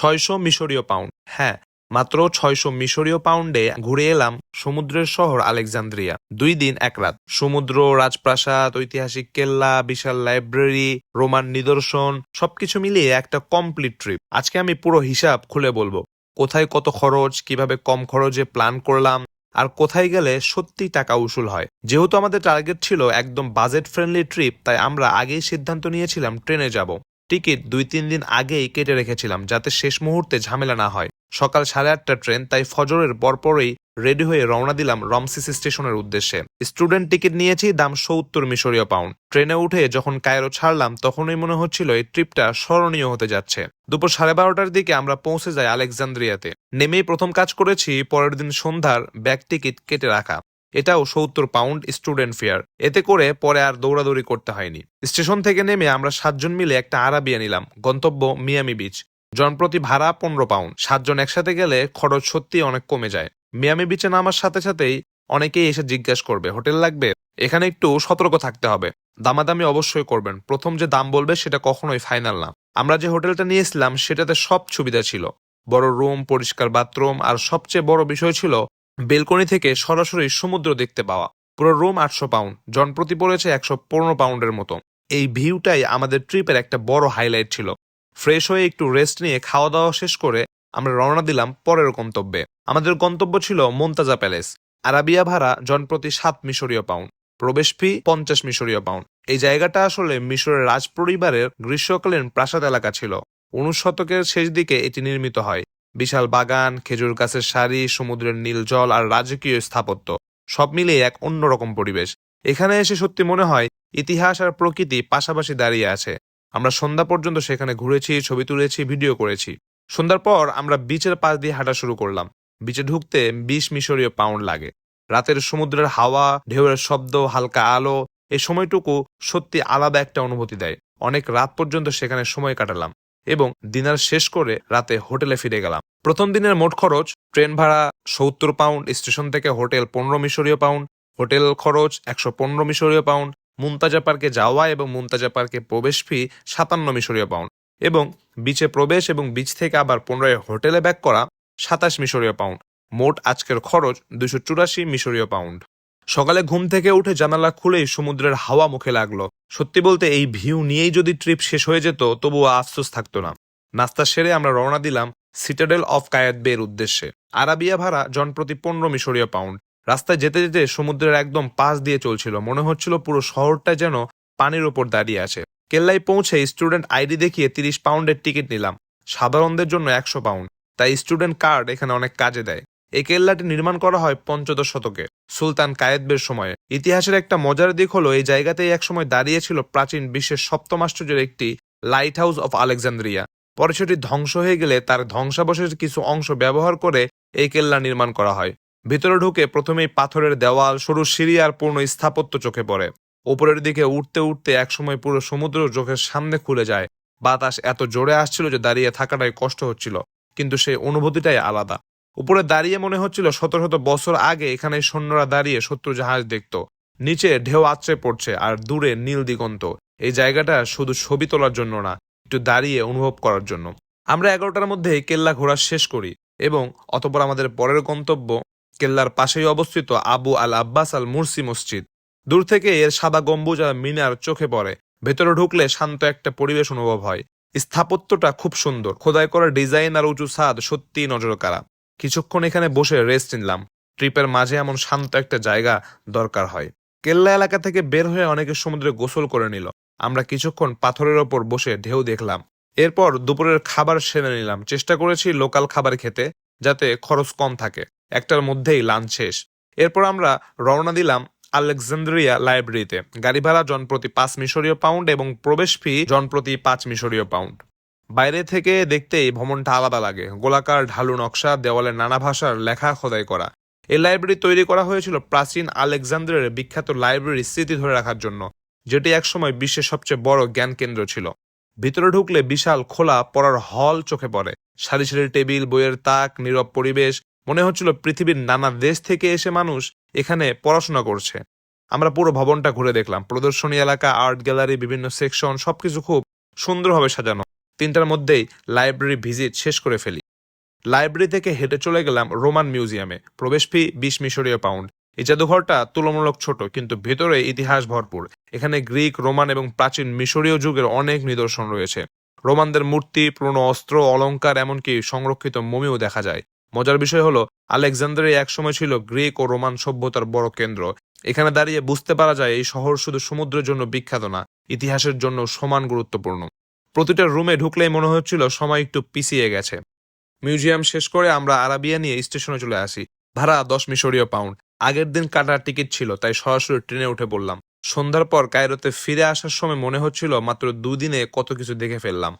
৬০০ মিশরীয় পাউন্ড। হ্যাঁ, মাত্র ৬০০ মিশরীয় পাউন্ডে ঘুরে এলাম সমুদ্রের শহর আলেকজান্দ্রিয়া। ২ দিন ১ রাত। সমুদ্র, রাজপ্রাসাদ, ঐতিহাসিক কেল্লা, বিশাল লাইব্রেরি, রোমান নিদর্শন সবকিছু মিলিয়ে একটা কমপ্লিট ট্রিপ। আজকে আমি পুরো হিসাব খুলে বলবো। কোথায় কত খরচ, কিভাবে কম খরচে প্ল্যান করলাম, আর কোথায় গেলে সত্যি টাকা উসুল হয়। যেহেতু আমাদের টার্গেট ছিল একদম বাজেট ফ্রেন্ডলি ট্রিপ, তাই আমরা আগেই সিদ্ধান্ত নিয়েছিলাম ট্রেনে যাব। টিকিট ২-৩ দিন আগেই কেটে রেখেছিলাম যাতে শেষ মুহূর্তে ঝামেলা না হয়। সকাল 8:30টার ট্রেন, তাই ফজরের পরপরই রেডি হয়ে রওনা দিলাম রমসিস স্টেশনের উদ্দেশ্যে। স্টুডেন্ট টিকিট নিয়েছি, দাম ৭০ মিশরীয় পাউন্ড। ট্রেনে উঠে যখন কায়রো ছাড়লাম তখনই মনে হচ্ছিল এই ট্রিপটা স্মরণীয় হতে যাচ্ছে। দুপুর 12:30টার দিকে আমরা পৌঁছে যাই আলেকজান্দ্রিয়াতে। নেমেই প্রথম কাজ করেছি পরের দিন সন্ধ্যার ব্যাগ টিকিট কেটে রাখা। এটাও ৭০ পাউন্ড স্টুডেন্ট ফেয়ার। এতে করে পরে আর দৌড়াদৌড়ি করতে হয়নি। স্টেশন থেকে নেমে আমরা ৭ জন মিলে একটা আরাবিয়া নিলাম। গন্তব্য মিয়ামি বিচ। জনপ্রতি ভাড়া ১৫ পাউন্ড। ৭ জন একসাথে গেলে খরচ সত্যি অনেক কমে যায়। মিয়ামি বিচে নামার সাথে সাথেই অনেকেই এসে জিজ্ঞাসা করবে হোটেল লাগবে। এখানে একটু সতর্ক থাকতে হবে। দামাদামি অবশ্যই করবেন। প্রথম যে দাম বলবে সেটা কখনোই ফাইনাল না। আমরা যে হোটেলটা নিয়েছিলাম সেটাতে সব সুবিধা ছিল। বড় রুম, পরিষ্কার বাথরুম, আর সবচেয়ে বড় বিষয় ছিল বেলকনি থেকে সরাসরি সমুদ্র দেখতে পাওয়া। পুরো রুম ৮০০ পাউন্ড, জনপ্রতি পড়েছে ১১৫ পাউন্ডের মতো। এই ভিউটাই আমাদের ট্রিপের একটা বড় হাইলাইট ছিল। ফ্রেশ হয়ে একটু রেস্ট নিয়ে খাওয়া দাওয়া শেষ করে আমরা রওনা দিলাম পরের গন্তব্যে। আমাদের গন্তব্য ছিল মোন্তাজা প্যালেস। আরাবিয়া ভাড়া জনপ্রতি ৭ মিশরীয় পাউন্ড। প্রবেশ ফি ৫০ মিশরীয় পাউন্ড। এই জায়গাটা আসলে মিশরের রাজ পরিবারের গ্রীষ্মকালীন প্রাসাদ এলাকা ছিল। ১৯ শতকের শেষ দিকে এটি নির্মিত হয়। বিশাল বাগান, খেজুর গাছের সারি, সমুদ্রের নীল জল আর রাজকীয় স্থাপত্য সব মিলিয়ে এক অন্যরকম পরিবেশ। এখানে এসে সত্যি মনে হয় ইতিহাস আর প্রকৃতি পাশাপাশি দাঁড়িয়ে আছে। আমরা সন্ধ্যা পর্যন্ত সেখানে ঘুরেছি, ছবি তুলেছি, ভিডিও করেছি। সন্ধ্যার পর আমরা বিচের পাশ দিয়ে হাঁটা শুরু করলাম। বিচে ঢুকতে ২০ মিশরীয় পাউন্ড লাগে। রাতের সমুদ্রের হাওয়া, ঢেউয়ের শব্দ, হালকা আলো, এই সময়টুকু সত্যি আলাদা একটা অনুভূতি দেয়। অনেক রাত পর্যন্ত সেখানে সময় কাটালাম এবং ডিনার শেষ করে রাতে হোটেলে ফিরে গেলাম। প্রথম দিনের মোট খরচ: ট্রেন ভাড়া ৭০ পাউন্ড, স্টেশন থেকে হোটেল ১৫ মিশরীয় পাউন্ড, হোটেল খরচ ১১৫ মিশরীয় পাউন্ড, মুনতাজা পার্কে যাওয়া এবং মুনতাজা পার্কে প্রবেশ ফি ৫৭ মিশরীয় পাউন্ড, এবং বিচে প্রবেশ এবং বিচ থেকে আবার পুনরায় হোটেলে ব্যাক করা ২৭ মিশরীয় পাউন্ড। মোট আজকের খরচ ২৮৪ মিশরীয় পাউন্ড। সকালে ঘুম থেকে উঠে জানালা খুলেই সমুদ্রের হাওয়া মুখে লাগলো। সত্যি বলতে এই ভিউ নিয়েই যদি ট্রিপ শেষ হয়ে যেত তবুও আফসোস থাকতো না। নাস্তা সেরে আমরা রওনা দিলাম সিটাডেল অফ কায়েত বে এর উদ্দেশ্যে। আরাবিয়া ভাড়া জনপ্রতি ১৫ মিশরীয় পাউন্ড। রাস্তায় যেতে যেতে সমুদ্রের একদম পাশ দিয়ে চলছিল। মনে হচ্ছিল পুরো শহরটা যেন পানির ওপর দাঁড়িয়ে আছে। কেল্লায় পৌঁছে স্টুডেন্ট আইডি দেখিয়ে ৩০ পাউন্ডের টিকিট নিলাম। সাধারণদের জন্য ১০০ পাউন্ড, তাই স্টুডেন্ট কার্ড এখানে অনেক কাজে দেয়। এই কেল্লাটি নির্মাণ করা হয় পঞ্চদশ শতকে সুলতান কায়েতবের সময়ে। ইতিহাসের একটা মজার দিক হলো এই জায়গাতেই একসময় দাঁড়িয়েছিল প্রাচীন বিশ্বের সপ্তম আশ্চর্যের একটি লাইট হাউস অফ আলেকজান্দ্রিয়া। পরে সেটি ধ্বংস হয়ে গেলে তার ধ্বংসাবশেষের কিছু অংশ ব্যবহার করে এই কেল্লা নির্মাণ করা হয়। ভিতরে ঢুকে প্রথমেই পাথরের দেওয়াল, সরু সিঁড়ি আর পূর্ণ স্থাপত্য চোখে পড়ে। উপরের দিকে উঠতে উঠতে একসময় পুরো সমুদ্র চোখের সামনে খুলে যায়। বাতাস এত জোরে আসছিল যে দাঁড়িয়ে থাকাটাই কষ্ট হচ্ছিল, কিন্তু সেই অনুভূতিটাই আলাদা। উপরে দাঁড়িয়ে মনে হচ্ছিল শত শত বছর আগে এখানে সৈন্যরা দাঁড়িয়ে শত্রু জাহাজ দেখত। নিচে ঢেউ আছড়ে পড়ছে আর দূরে নীল দিগন্ত। এই জায়গাটা শুধু ছবি তোলার জন্য না, একটু দাঁড়িয়ে অনুভব করার জন্য। আমরা ১১টার মধ্যে কেল্লা ঘোরা শেষ করি এবং অতঃপর আমাদের পরের গন্তব্য কেল্লার পাশেই অবস্থিত আবু আল আব্বাস আল মুরসি মসজিদ। দূর থেকে এর সাদা গম্বুজ আর মিনার চোখে পড়ে। ভেতরে ঢুকলে শান্ত একটা পরিবেশ অনুভব হয়। স্থাপত্যটা খুব সুন্দর, খোদাই করা ডিজাইন আর উঁচু ছাদ সত্যিই নজর কাড়া। কিছুক্ষণ এখানে বসে রেস্ট নিলাম। ট্রিপের মাঝে এমন শান্ত একটা জায়গা দরকার হয়। কেল্লা এলাকা থেকে বের হয়ে অনেকে সমুদ্রে গোসল করে নিল। আমরা কিছুক্ষণ পাথরের ওপর বসে ঢেউ দেখলাম। এরপর দুপুরের খাবার সেরে নিলাম। চেষ্টা করেছি লোকাল খাবার খেতে, যাতে খরচ কম থাকে। ১টার মধ্যেই লাঞ্চ শেষ। এরপর আমরা রওনা দিলাম আলেকজান্দ্রিয়া লাইব্রেরিতে। গাড়ি ভাড়া জনপ্রতি ৫ মিশরীয় পাউন্ড এবং প্রবেশ ফি জনপ্রতি ৫ মিশরীয় পাউন্ড। বাইরে থেকে দেখতেই ভবনটা আলাদা লাগে। গোলাকার ঢালু নকশা, দেওয়ালে নানা ভাষার লেখা খোদাই করা। এই লাইব্রেরি তৈরি করা হয়েছিল প্রাচীন আলেকজান্দ্রিয়ার বিখ্যাত লাইব্রেরির স্মৃতি ধরে রাখার জন্য, যেটি একসময় বিশ্বের সবচেয়ে বড় জ্ঞান কেন্দ্র ছিল। ভিতরে ঢুকলে বিশাল খোলা পড়ার হল চোখে পড়ে। সারি সারি টেবিল, বইয়ের তাক, নীরব পরিবেশ। মনে হচ্ছিল পৃথিবীর নানা দেশ থেকে এসে মানুষ এখানে পড়াশোনা করছে। আমরা পুরো ভবনটা ঘুরে দেখলাম। প্রদর্শনী এলাকা, আর্ট গ্যালারি, বিভিন্ন সেকশন, সবকিছু খুব সুন্দরভাবে সাজানো। 3টার মধ্যেই লাইব্রেরি ভিজিট শেষ করে ফেলি। লাইব্রেরি থেকে হেঁটে চলে গেলাম রোমান মিউজিয়ামে। প্রবেশ ফি 20 মিশরীয় পাউন্ড। এই জাদুঘরটা তুলনামূলক ছোট, কিন্তু ভেতরে ইতিহাস ভরপুর। এখানে গ্রিক, রোমান এবং প্রাচীন মিশরীয় যুগের অনেক নিদর্শন রয়েছে। রোমানদের মূর্তি, পুরনো অস্ত্র, অলংকার, এমনকি সংরক্ষিত মমিও দেখা যায়। মজার বিষয় হলো, আলেকজান্দ্রিয়া একসময় ছিল গ্রিক ও রোমান সভ্যতার বড় কেন্দ্র। এখানে দাঁড়িয়ে বুঝতে পারা যায় এই শহর শুধু সমুদ্রের জন্য বিখ্যাত না, ইতিহাসের জন্য সমান গুরুত্বপূর্ণ। প্রতিটা রুমে ঢুকলেই মনে হচ্ছিল সময় একটু পিছিয়ে গেছে। মিউজিয়াম শেষ করে আমরা আরাবিয়া নিয়ে স্টেশনে চলে আসি। ভাড়া 10 মিশরীয় পাউন্ড। আগের দিন কাটার টিকিট ছিল, তাই সরাসরি ট্রেনে উঠে পড়লাম। সন্ধ্যার পর কায়রোতে ফিরে আসার সময় মনে হচ্ছিল মাত্র 2 দিনে কত কিছু দেখে ফেললাম।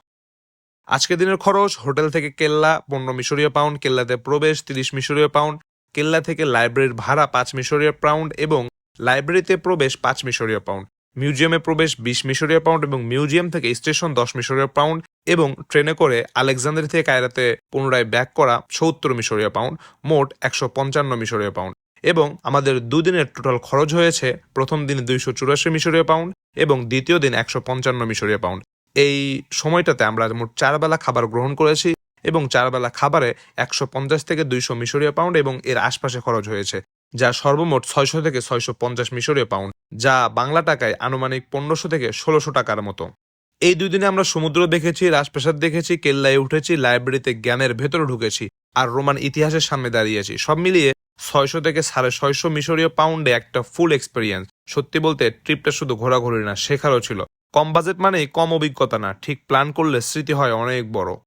আজকের দিনের খরচ: হোটেল থেকে কেল্লা 15 মিশরীয় পাউন্ড, কেল্লাতে প্রবেশ 30 মিশরীয় পাউন্ড, কেল্লা থেকে লাইব্রেরির ভাড়া 5 মিশরীয় পাউন্ড এবং লাইব্রেরিতে প্রবেশ 5 মিশরীয় পাউন্ড, মিউজিয়ামে প্রবেশ 20 মিশরীয় পাউন্ড এবং মিউজিয়াম থেকে স্টেশন 10 মিশরীয় পাউন্ড এবং ট্রেনে করে আলেকজান্দ্রিয়া থেকে কায়রোতে পুনরায় ব্যাক করা 70 মিশরীয় পাউন্ড, মোট 155 মিশরীয় পাউন্ড। এবং আমাদের দুদিনের টোটাল খরচ হয়েছে: প্রথম দিন 284 মিশরীয় পাউন্ড এবং দ্বিতীয় দিন 155 মিশরীয় পাউন্ড। এই সময়টাতে আমরা মোট 4 বেলা খাবার গ্রহণ করেছি এবং 4 বেলা খাবারে 150 থেকে 200 মিশরীয় পাউন্ড এবং এর আশপাশে খরচ হয়েছে, যা সর্বমোট 600 থেকে 650 মিশরীয় পাউন্ড, যা বাংলা টাকায় আনুমানিক 1500 থেকে 1600 টাকার মতো। এই 2 দিনে আমরা সমুদ্র দেখেছি, রাজপ্রাসাদ দেখেছি, কেল্লায় উঠেছি, লাইব্রেরিতে জ্ঞানের ভেতরে ঢুকেছি আর রোমান ইতিহাসের সামনে দাঁড়িয়েছি। সব মিলিয়ে 600 থেকে 650 মিশরীয় পাউন্ডে একটা ফুল এক্সপেরিয়েন্স। সত্যি বলতে ট্রিপটা শুধু ঘোরাঘুরি না, শেখারও ছিল। কম বাজেট মানেই কম অভিজ্ঞতা না, ঠিক প্ল্যান করলে স্মৃতি হয় অনেক বড়।